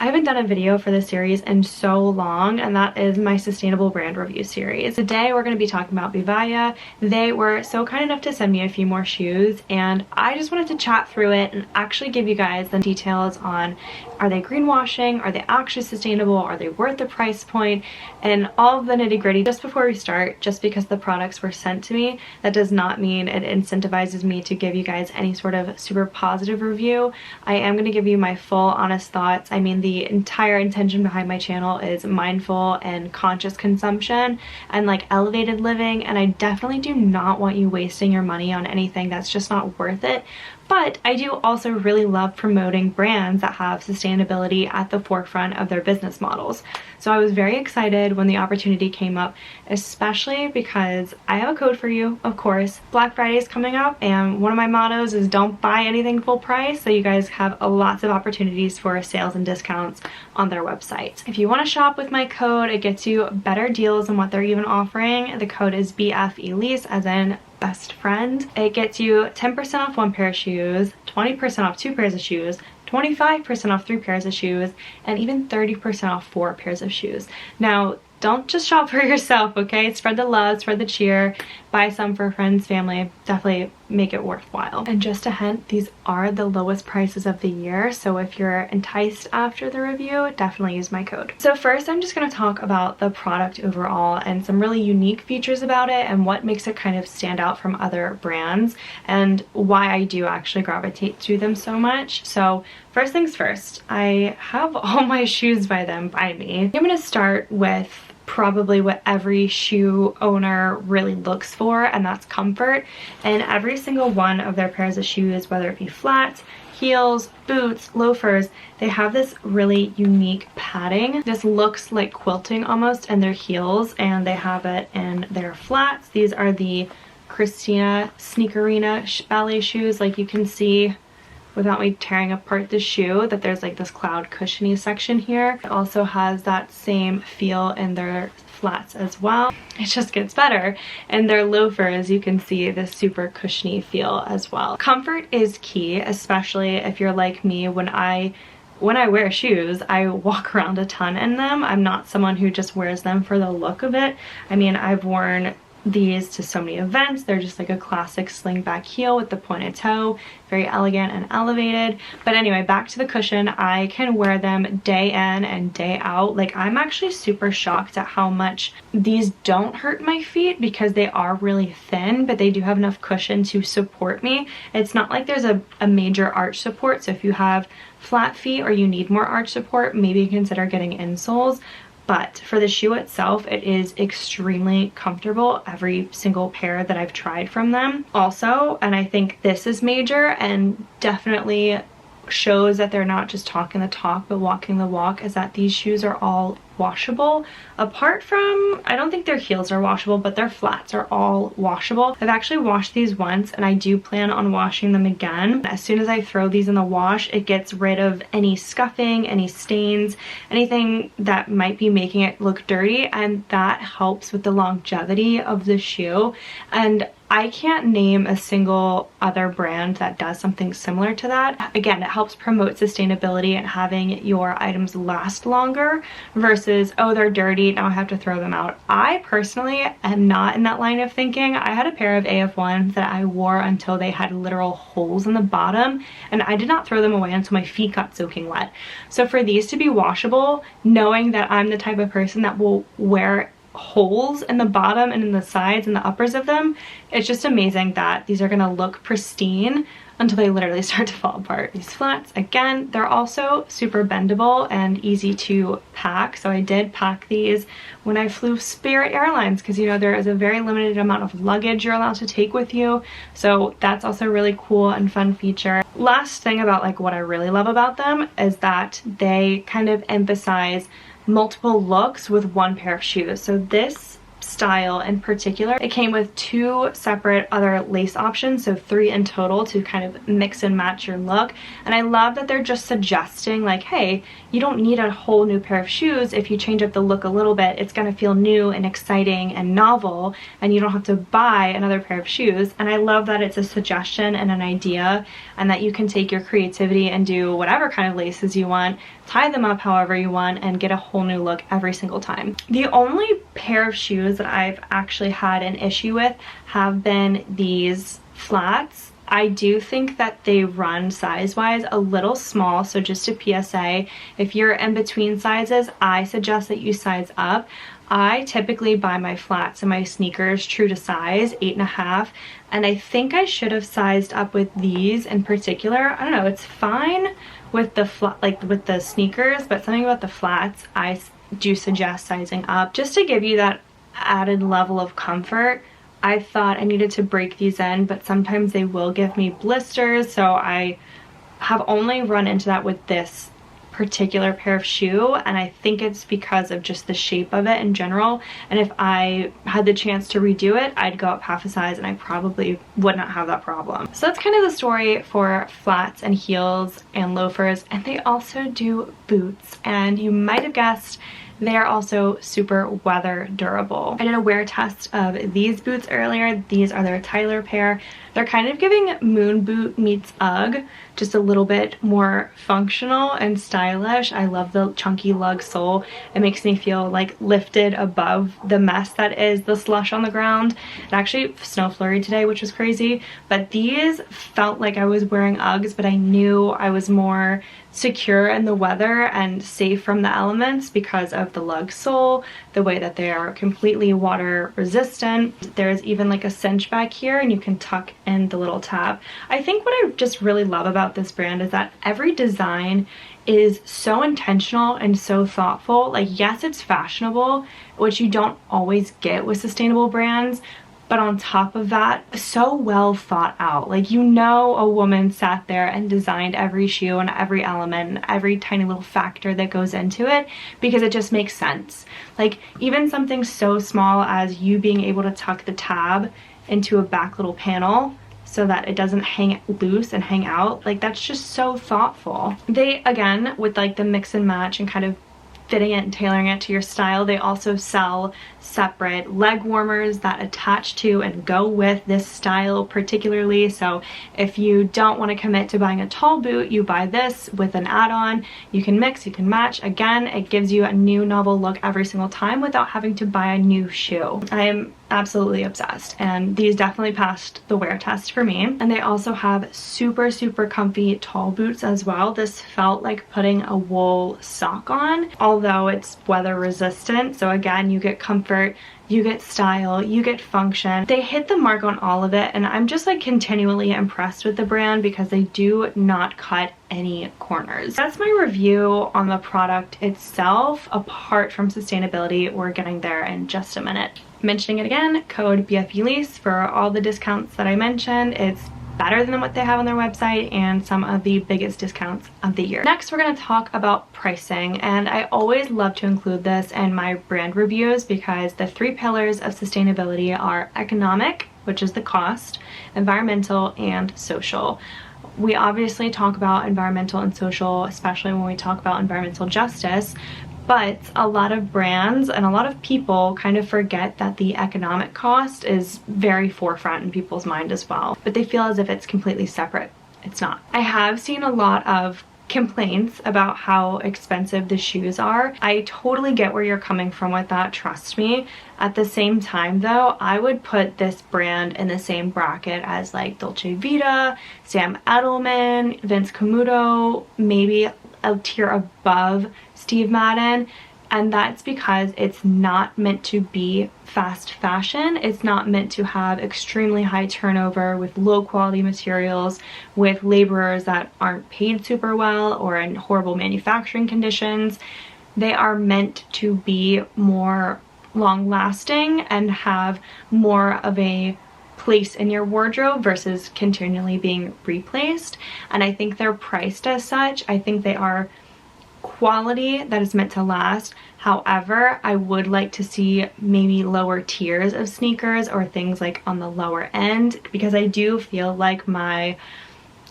I haven't done a video for this series in so long, and that is my sustainable brand review series. Today we're going to be talking about VIVAIA. They were so kind enough to send me a few more shoes, and I just wanted to chat through it and actually give you guys the details on, are they greenwashing, are they actually sustainable, are they worth the price point, and all of the nitty gritty. Just before we start, just because the products were sent to me, that does not mean it incentivizes me to give you guys any sort of super positive review. I am going to give you my full honest thoughts. I mean, the entire intention behind my channel is mindful and conscious consumption and like elevated living, and I definitely do not want you wasting your money on anything that's just not worth it. But I do also really love promoting brands that have sustainability at the forefront of their business models. So I was very excited when the opportunity came up, especially because I have a code for you, of course. Black Friday is coming up, and one of my mottos is don't buy anything full price, so you guys have lots of opportunities for sales and discounts on their website. If you want to shop with my code, it gets you better deals than what they're even offering. The code is bfelise, as in best friend. It gets you 10% off one pair of shoes, 20% off two pairs of shoes, 25% off 3 pairs of shoes, and even 30% off 4 pairs of shoes. Now, don't just shop for yourself, okay? Spread the love, spread the cheer, buy some for friends, family. Definitely make it worthwhile. And just a hint, these are the lowest prices of the year, so if you're enticed after the review, definitely use my code. So first, I'm just going to talk about the product overall and some really unique features about it and what makes it kind of stand out from other brands and why I do actually gravitate to them so much. So first things first, I have all my shoes by me. I'm going to start with probably what every shoe owner really looks for, and that's comfort. And every single one of their pairs of shoes, whether it be flats, heels, boots, loafers, they have this really unique padding. This looks like quilting almost in their heels, and they have it in their flats. These are the Christina Sneakerina ballet shoes. Like you can see without me tearing apart the shoe that there's like this cloud cushiony section here. It also has that same feel in their flats as well. It just gets better. And their loafers, you can see this super cushiony feel as well. Comfort is key, especially if you're like me. When I wear shoes, I walk around a ton in them. I'm not someone who just wears them for the look of it. I mean, I've worn these to so many events. They're just like a classic sling back heel with the pointed toe, very elegant and elevated. But anyway, back to the cushion. I can wear them day in and day out. Like, I'm actually super shocked at how much these don't hurt my feet because they are really thin, but they do have enough cushion to support me. It's not like there's a major arch support, so if you have flat feet or you need more arch support, maybe consider getting insoles. But for the shoe itself, it is extremely comfortable, every single pair that I've tried from them. Also, and I think this is major and definitely shows that they're not just talking the talk but walking the walk, is that these shoes are all washable. Apart from, I don't think their heels are washable, but their flats are all washable. I've actually washed these once, and I do plan on washing them again. As soon as I throw these in the wash, it gets rid of any scuffing, any stains, anything that might be making it look dirty, and that helps with the longevity of the shoe. And I can't name a single other brand that does something similar to that. Again, it helps promote sustainability and having your items last longer versus, oh, they're dirty, now I have to throw them out. I personally am not in that line of thinking. I had a pair of AF1s that I wore until they had literal holes in the bottom, and I did not throw them away until my feet got soaking wet. So for these to be washable, knowing that I'm the type of person that will wear holes in the bottom and in the sides and the uppers of them, it's just amazing that these are gonna look pristine until they literally start to fall apart. These flats, again, they're also super bendable and easy to pack. So I did pack these when I flew Spirit Airlines because, you know, there is a very limited amount of luggage you're allowed to take with you. So that's also a really cool and fun feature. Last thing about like what I really love about them is that they kind of emphasize multiple looks with one pair of shoes. So this style in particular. It came with 2 separate other lace options, so 3 in total to kind of mix and match your look. And I love that they're just suggesting like, hey, you don't need a whole new pair of shoes. If you change up the look a little bit, it's gonna feel new and exciting and novel, and you don't have to buy another pair of shoes. And I love that it's a suggestion and an idea, and that you can take your creativity and do whatever kind of laces you want, tie them up however you want, and get a whole new look every single time. The only pair of shoes that I've actually had an issue with have been these flats. I do think that they run size-wise a little small, so just a PSA, if you're in between sizes, I suggest that you size up. I typically buy my flats and my sneakers true to size, 8.5, and I think I should have sized up with these in particular. I don't know, it's fine with the with the sneakers, but something about the flats, I do suggest sizing up just to give you that added level of comfort. I thought I needed to break these in, but sometimes they will give me blisters, so I have only run into that with this particular pair of shoe, and I think it's because of just the shape of it in general. And if I had the chance to redo it, I'd go up half a size and I probably would not have that problem. So that's kind of the story for flats and heels and loafers, and they also do boots, and you might have guessed they are also super weather durable. I did a wear test of these boots earlier. These are their Tyler pair. They're kind of giving moon boot meets Ugg, just a little bit more functional and stylish. I love the chunky lug sole. It makes me feel like lifted above the mess that is the slush on the ground. It actually snow flurried today, which was crazy, but these felt like I was wearing Uggs, but I knew I was more secure in the weather and safe from the elements because of the lug sole, the way that they are completely water resistant. There's even like a cinch back here, and you can tuck in the little tab. I think what I just really love about this brand is that every design is so intentional and so thoughtful. Like, yes, it's fashionable, which you don't always get with sustainable brands, but on top of that, so well thought out. Like, you know, a woman sat there and designed every shoe and every element and every tiny little factor that goes into it, because it just makes sense. Like, even something so small as you being able to tuck the tab into a back little panel so that it doesn't hang loose and hang out, like, that's just so thoughtful. They, again, with like the mix and match and kind of fitting it and tailoring it to your style, they also sell separate leg warmers that attach to and go with this style particularly. So if you don't want to commit to buying a tall boot, you buy this with an add-on. You can mix, you can match. Again, it gives you a new novel look every single time without having to buy a new shoe. I am absolutely obsessed, and these definitely passed the wear test for me. And they also have super comfy tall boots as well. This felt like putting a wool sock on, although it's weather resistant. So again, you get comfort, you get style, you get function. They hit the mark on all of it, and I'm just like continually impressed with the brand because they do not cut any corners. That's my review on the product itself. Apart from sustainability, we're getting there in just a minute. Mentioning it again, code bfelise for all the discounts that I mentioned. It's better than what they have on their website and some of the biggest discounts of the year. Next, we're going to talk about pricing, and I always love to include this in my brand reviews because the 3 pillars of sustainability are economic, which is the cost, environmental, and social. We obviously talk about environmental and social, especially when we talk about environmental justice, but a lot of brands and a lot of people kind of forget that the economic cost is very forefront in people's mind as well, but they feel as if it's completely separate. It's not. I have seen a lot of complaints about how expensive the shoes are. I totally get where you're coming from with that, trust me. At the same time though, I would put this brand in the same bracket as like Dolce Vita, Sam Edelman, Vince Camuto, maybe a tier above Steve Madden, and that's because it's not meant to be fast fashion. It's not meant to have extremely high turnover with low quality materials, with laborers that aren't paid super well or in horrible manufacturing conditions. They are meant to be more long lasting and have more of a place in your wardrobe versus continually being replaced. And I think they're priced as such. I think they are quality that is meant to last. However, I would like to see maybe lower tiers of sneakers or things like on the lower end, because I do feel like my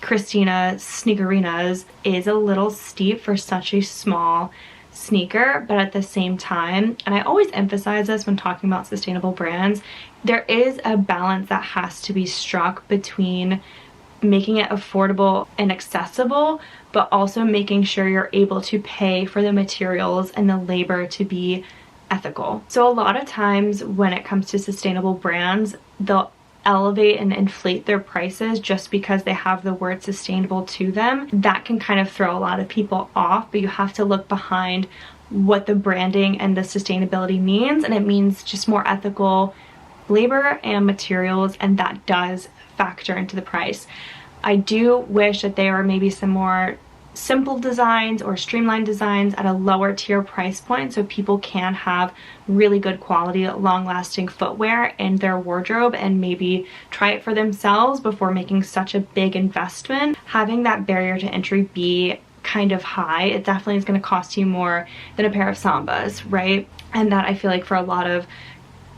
Christina Sneakerinas is a little steep for such a small sneaker. But at the same time, and I always emphasize this when talking about sustainable brands, there is a balance that has to be struck between making it affordable and accessible, but also making sure you're able to pay for the materials and the labor to be ethical. So a lot of times when it comes to sustainable brands, they'll elevate and inflate their prices just because they have the word sustainable to them. That can kind of throw a lot of people off, but you have to look behind what the branding and the sustainability means, and it means just more ethical labor and materials, and that does factor into the price. I do wish that there were maybe some more simple designs or streamlined designs at a lower tier price point so people can have really good quality, long-lasting footwear in their wardrobe and maybe try it for themselves before making such a big investment. Having that barrier to entry be kind of high, it definitely is going to cost you more than a pair of Sambas, right? And that, I feel like, for a lot of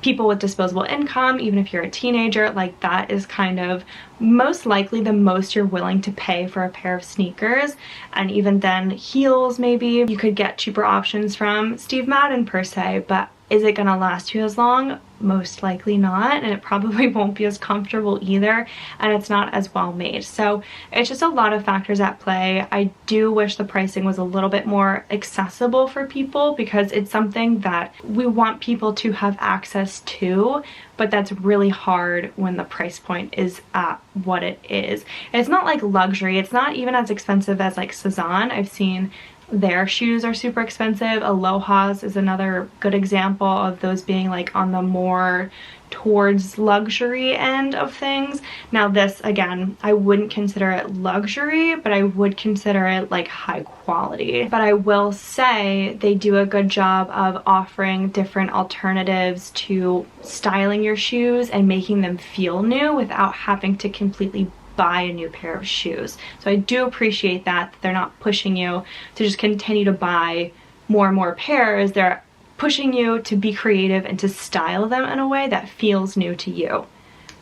people with disposable income, even if you're a teenager, like that is kind of most likely the most you're willing to pay for a pair of sneakers. And even then, heels, maybe you could get cheaper options from Steve Madden per se, but is it gonna last you as long? Most likely not, and it probably won't be as comfortable either, and it's not as well made. So it's just a lot of factors at play. I do wish the pricing was a little bit more accessible for people, because it's something that we want people to have access to, but that's really hard when the price point is at what it is. And it's not like luxury, it's not even as expensive as like Cezanne. I've seen their shoes are super expensive. Aloha's is another good example of those being like on the more towards luxury end of things. Now this, again, I wouldn't consider it luxury, but I would consider it like high quality. But I will say they do a good job of offering different alternatives to styling your shoes and making them feel new without having to completely buy a new pair of shoes. So I do appreciate that they're not pushing you to just continue to buy more and more pairs. They're pushing you to be creative and to style them in a way that feels new to you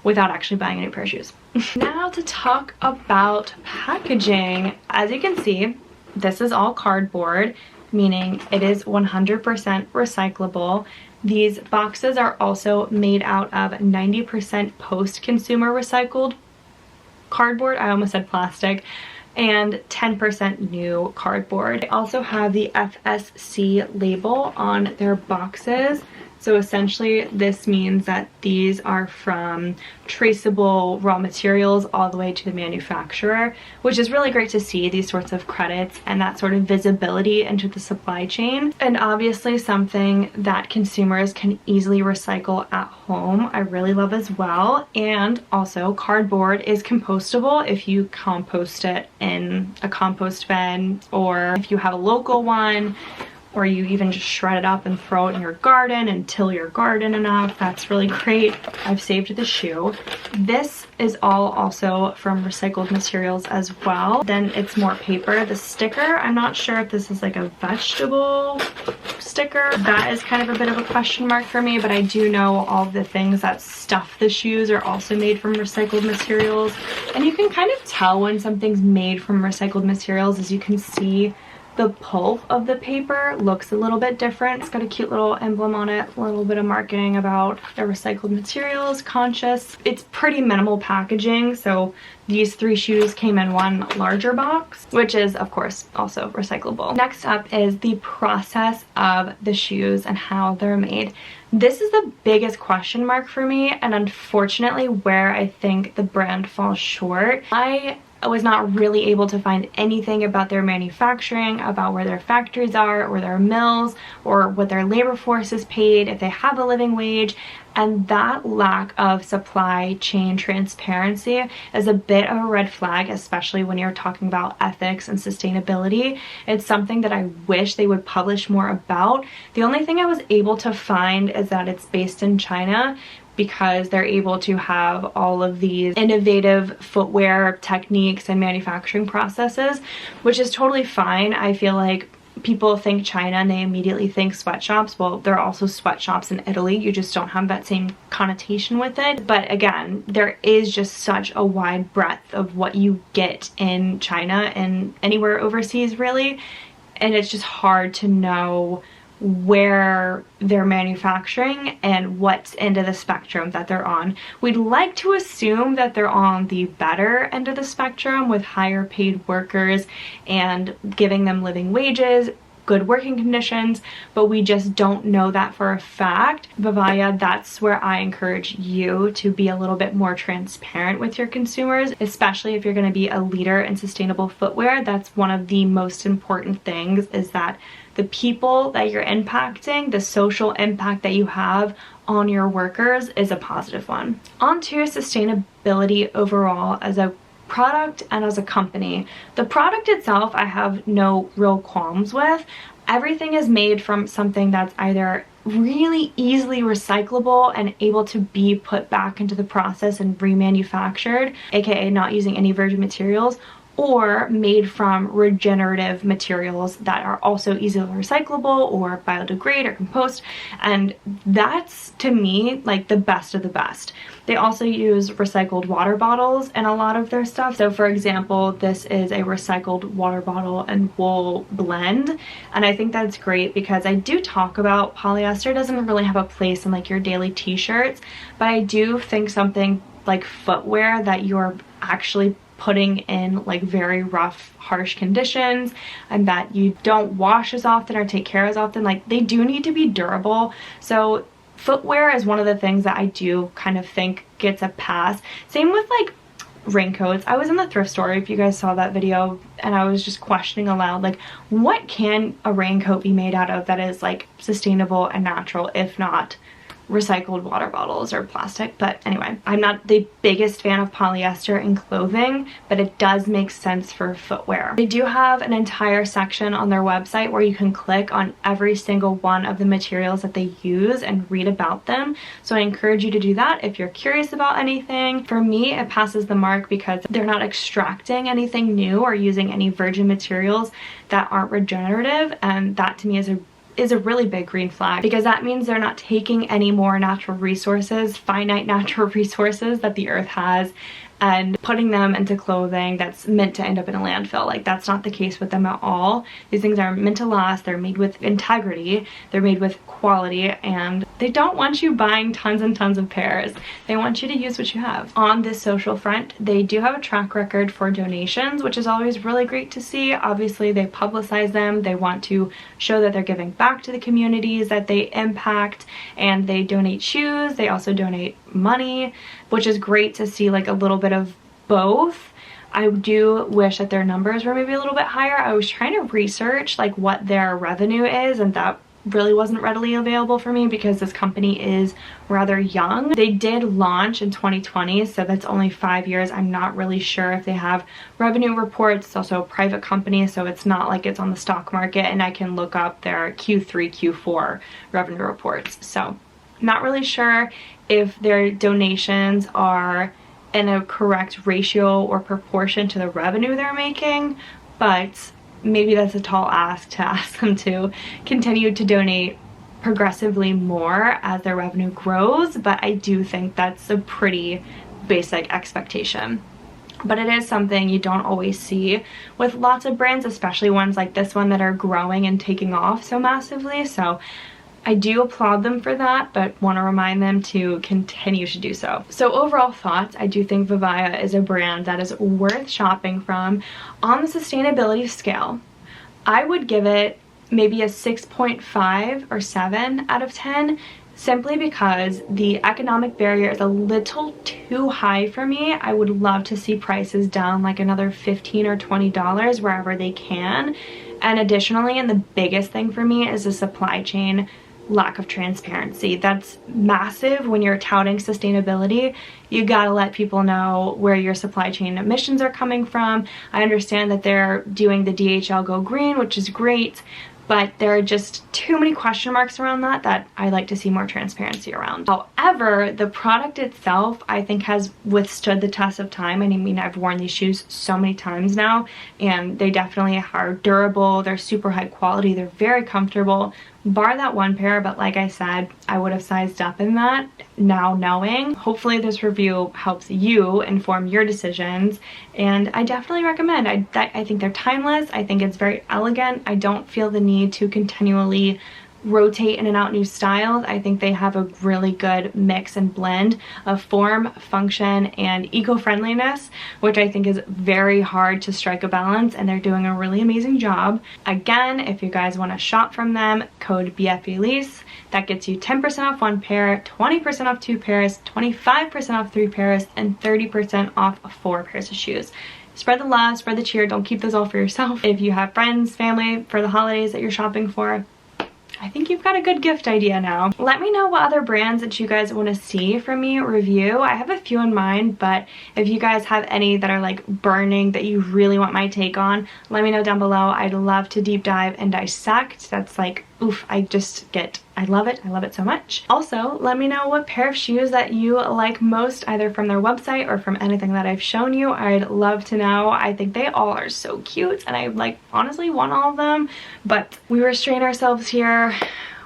without actually buying a new pair of shoes. Now to talk about packaging. As you can see, this is all cardboard, meaning it is 100% recyclable. These boxes are also made out of 90% post-consumer recycled cardboard, I almost said plastic, and 10% new cardboard. They also have the FSC label on their boxes. So essentially this means that these are from traceable raw materials all the way to the manufacturer, which is really great to see, these sorts of credits and that sort of visibility into the supply chain. And obviously something that consumers can easily recycle at home, I really love as well. And also cardboard is compostable if you compost it in a compost bin, or if you have a local one, or you even just shred it up and throw it in your garden and till your garden enough. That's really great. I've saved the shoe. This is all also from recycled materials as well. Then it's more paper. The sticker, I'm not sure if this is like a vegetable sticker. That is kind of a bit of a question mark for me, but I do know all the things that stuff the shoes are also made from recycled materials. And you can kind of tell when something's made from recycled materials, as you can see the pulp of the paper looks a little bit different. It's got a cute little emblem on it, a little bit of marketing about the recycled materials, conscious. It's pretty minimal packaging, so these 3 shoes came in one larger box, which is of course also recyclable. Next up is the process of the shoes and how they're made. This is the biggest question mark for me, and unfortunately where I think the brand falls short. I was not really able to find anything about their manufacturing, about where their factories are, or their mills, or what their labor force is paid, if they have a living wage. And that lack of supply chain transparency is a bit of a red flag, especially when you're talking about ethics and sustainability. It's something that I wish they would publish more about. The only thing I was able to find is that it's based in China, because they're able to have all of these innovative footwear techniques and manufacturing processes, which is totally fine. I feel like people think China and they immediately think sweatshops. Well, there are also sweatshops in Italy. You just don't have that same connotation with it. But again, there is just such a wide breadth of what you get in China and anywhere overseas really. And it's just hard to know where they're manufacturing and what end of the spectrum that they're on. We'd like to assume that they're on the better end of the spectrum with higher paid workers and giving them living wages, good working conditions, but we just don't know that for a fact. VIVAIA, that's where I encourage you to be a little bit more transparent with your consumers, especially if you're going to be a leader in sustainable footwear. That's one of the most important things, is that the people that you're impacting, the social impact that you have on your workers is a positive one. On to sustainability overall as a product and as a company. The product itself I have no real qualms with. Everything is made from something that's either really easily recyclable and able to be put back into the process and remanufactured, aka not using any virgin materials, or made from regenerative materials that are also easily recyclable or biodegrade or compost. And that's, to me, like the best of the best. They also use recycled water bottles in a lot of their stuff. So for example, this is a recycled water bottle and wool blend. And I think that's great because I do talk about polyester doesn't really have a place in like your daily t-shirts, but I do think something like footwear that you're actually putting in like very rough, harsh conditions and that you don't wash as often or take care as often, like they do need to be durable. So footwear is one of the things that I do kind of think gets a pass. Same with like raincoats. I was in the thrift store, if you guys saw that video, and I was just questioning aloud, like, what can a raincoat be made out of that is like sustainable and natural, if not recycled water bottles or plastic? But anyway, I'm not the biggest fan of polyester in clothing, but it does make sense for footwear. They do have an entire section on their website where you can click on every single one of the materials that they use and read about them. So I encourage you to do that if you're curious about anything. For me, it passes the mark because they're not extracting anything new or using any virgin materials that aren't regenerative, and that to me is a really big green flag, because that means they're not taking any more natural resources, finite natural resources that the earth has, and putting them into clothing that's meant to end up in a landfill. Like, that's not the case with them at all. These things are meant to last, they're made with integrity, they're made with quality, and they don't want you buying tons and tons of pairs. They want you to use what you have. On this social front, they do have a track record for donations, which is always really great to see. Obviously, they publicize them. They want to show that they're giving back to the communities that they impact, and they donate shoes. They also donate money, which is great to see, like a little bit of both. I do wish that their numbers were maybe a little bit higher. I was trying to research like what their revenue is, and that really wasn't readily available for me because this company is rather young. They did launch in 2020, so that's only 5 years. I'm not really sure if they have revenue reports. It's also a private company, so it's not like it's on the stock market, and I can look up their Q3, Q4 revenue reports. So not really sure if their donations are in a correct ratio or proportion to the revenue they're making, but maybe that's a tall ask to ask them to continue to donate progressively more as their revenue grows, but I do think that's a pretty basic expectation. But it is something you don't always see with lots of brands, especially ones like this one that are growing and taking off so massively. So I do applaud them for that, but want to remind them to continue to do so. So overall thoughts, I do think VIVAIA is a brand that is worth shopping from. On the sustainability scale, I would give it maybe a 6.5 or 7 out of 10, simply because the economic barrier is a little too high for me. I would love to see prices down like another $15 or $20 wherever they can. And additionally, and the biggest thing for me, is the supply chain lack of transparency. That's massive when you're touting sustainability. You gotta let people know where your supply chain emissions are coming from. I understand that they're doing the DHL Go Green, which is great, but there are just too many question marks around that I like to see more transparency around. However, the product itself I think has withstood the test of time. I mean, I've worn these shoes so many times now, and they definitely are durable, they're super high quality, they're very comfortable, bar that one pair, but like I said, I would have sized up in that now knowing. Hopefully this review helps you inform your decisions, and I definitely recommend. I think they're timeless, I think it's very elegant, I don't feel the need to continually rotate in and out new styles. I think they have a really good mix and blend of form, function, and eco-friendliness, which I think is very hard to strike a balance, and they're doing a really amazing job. Again, if you guys want to shop from them, code bfelise. That gets you 10% off one pair, 20% off two pairs, 25% off three pairs, and 30% off 4 pairs of shoes. Spread the love, spread the cheer, don't keep those all for yourself. If you have friends, family for the holidays that you're shopping for, I think you've got a good gift idea now. Let me know what other brands that you guys want to see from me review. I have a few in mind, but if you guys have any that are like burning that you really want my take on, let me know down below. I'd love to deep dive and dissect. That's like, oof, I love it. I love it so much. Also, let me know what pair of shoes that you like most, either from their website or from anything that I've shown you. I'd love to know. I think they all are so cute, and I like honestly want all of them, but we restrain ourselves here.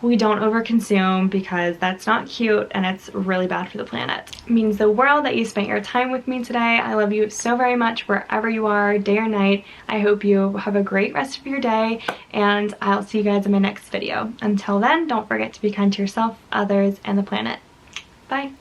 We don't overconsume because that's not cute and it's really bad for the planet. It means the world that you spent your time with me today. I love you so very much wherever you are, day or night. I hope you have a great rest of your day, and I'll see you guys in my next video. Until then, don't forget to be kind to yourself, others, and the planet. Bye.